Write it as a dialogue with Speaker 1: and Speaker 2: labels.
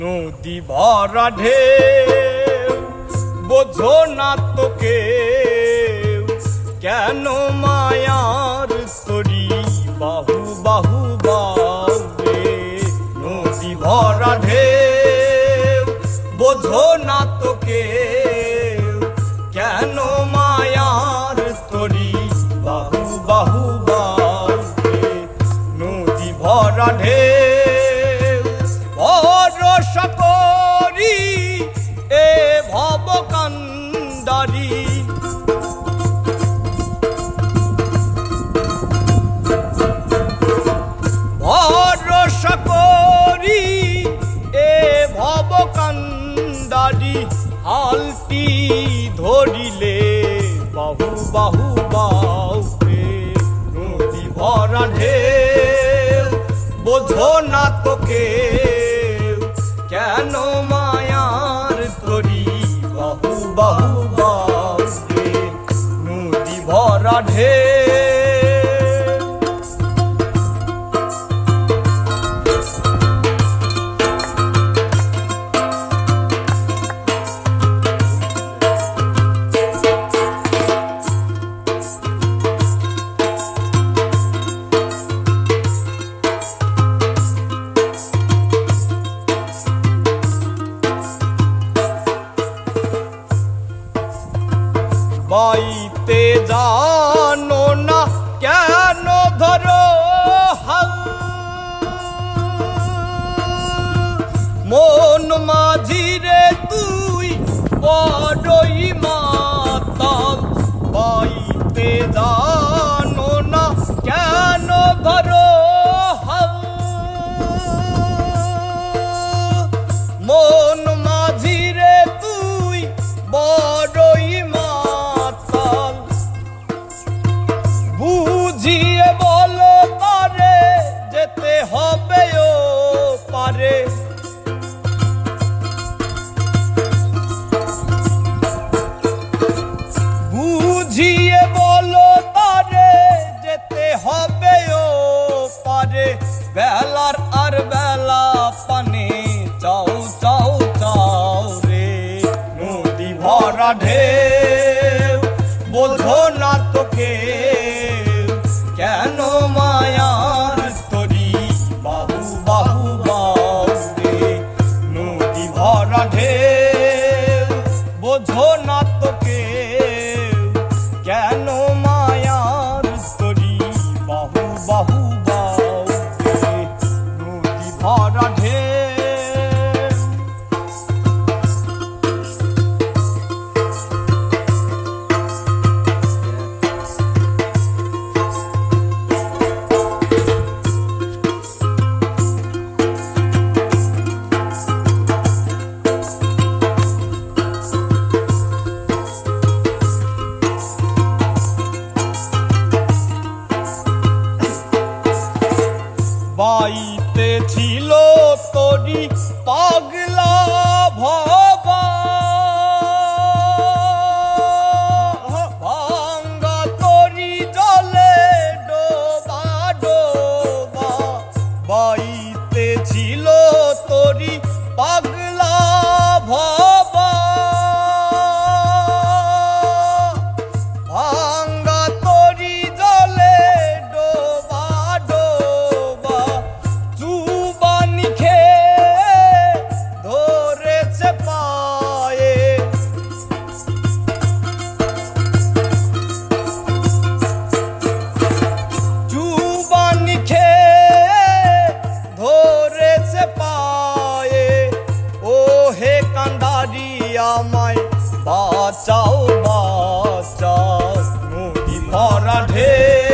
Speaker 1: নদী ভরা ঢেউ বোঝো না তো কেউ, কেন মায়ার তরি বাহু বাহু বাউরে। নদী ভরা ঢেউ বোঝো না তো কেউ, কেন মায়ার তরি বাহু বাহু বাউরে। নদী ভরা ঢেউ ভরসা করি এ ভব কান্ডারি। ভরসা করি এ ভব কান্ডারি, হালটি ধরিলে বাহু বাহু বাউরে। নদী ভরা ঢেউ বোঝো না তো কেউ, কেন মায়ার তরি বাহু বাহু বাউরে। নদী ভরা ঢেউ বাইতে জানো না কেন ধরো হাল, মন মাঝিরে তুই বড়ই মাতাল। বাইতে জানো না কেন ধরো হাল, মন মাঝিরে তুই বড়ই মাতাল। বুঝিয়ে বলো তারে যেতে হবে ও পারে। বুঝিয়ে বলো তারে যেতে হবে ও পারে। বেলার আর বেলা পানে চাও চাও চাও রে। নদী ভরা ঢেউ বোঝো না তো কেউ, কেন মায়ার তরি বাহু বাহু বাউরে। নদী ভরা ঢেউ বোঝো না তো কেউ, কেন মায়ার তরি বাহু বাহু বাউরে। নদী ভরা ঢেউ বাইতে ছিল তরি পাগলা ভবা, ভাঙ্গা তরি জলে ডোবা ডোবা। বাইতে ছিল তরি পাগলা ভবা, ভাঙ্গা তরি জলে ডোবা ডোবা। চুবানি খেয়ে ধরেছে পায়ে, চুবানি খেয়ে ধরেছে পায়ে। ও হে কান্ডারি আমায় বাঁচাও বাঁচাও। নদী ভরা ঢেউ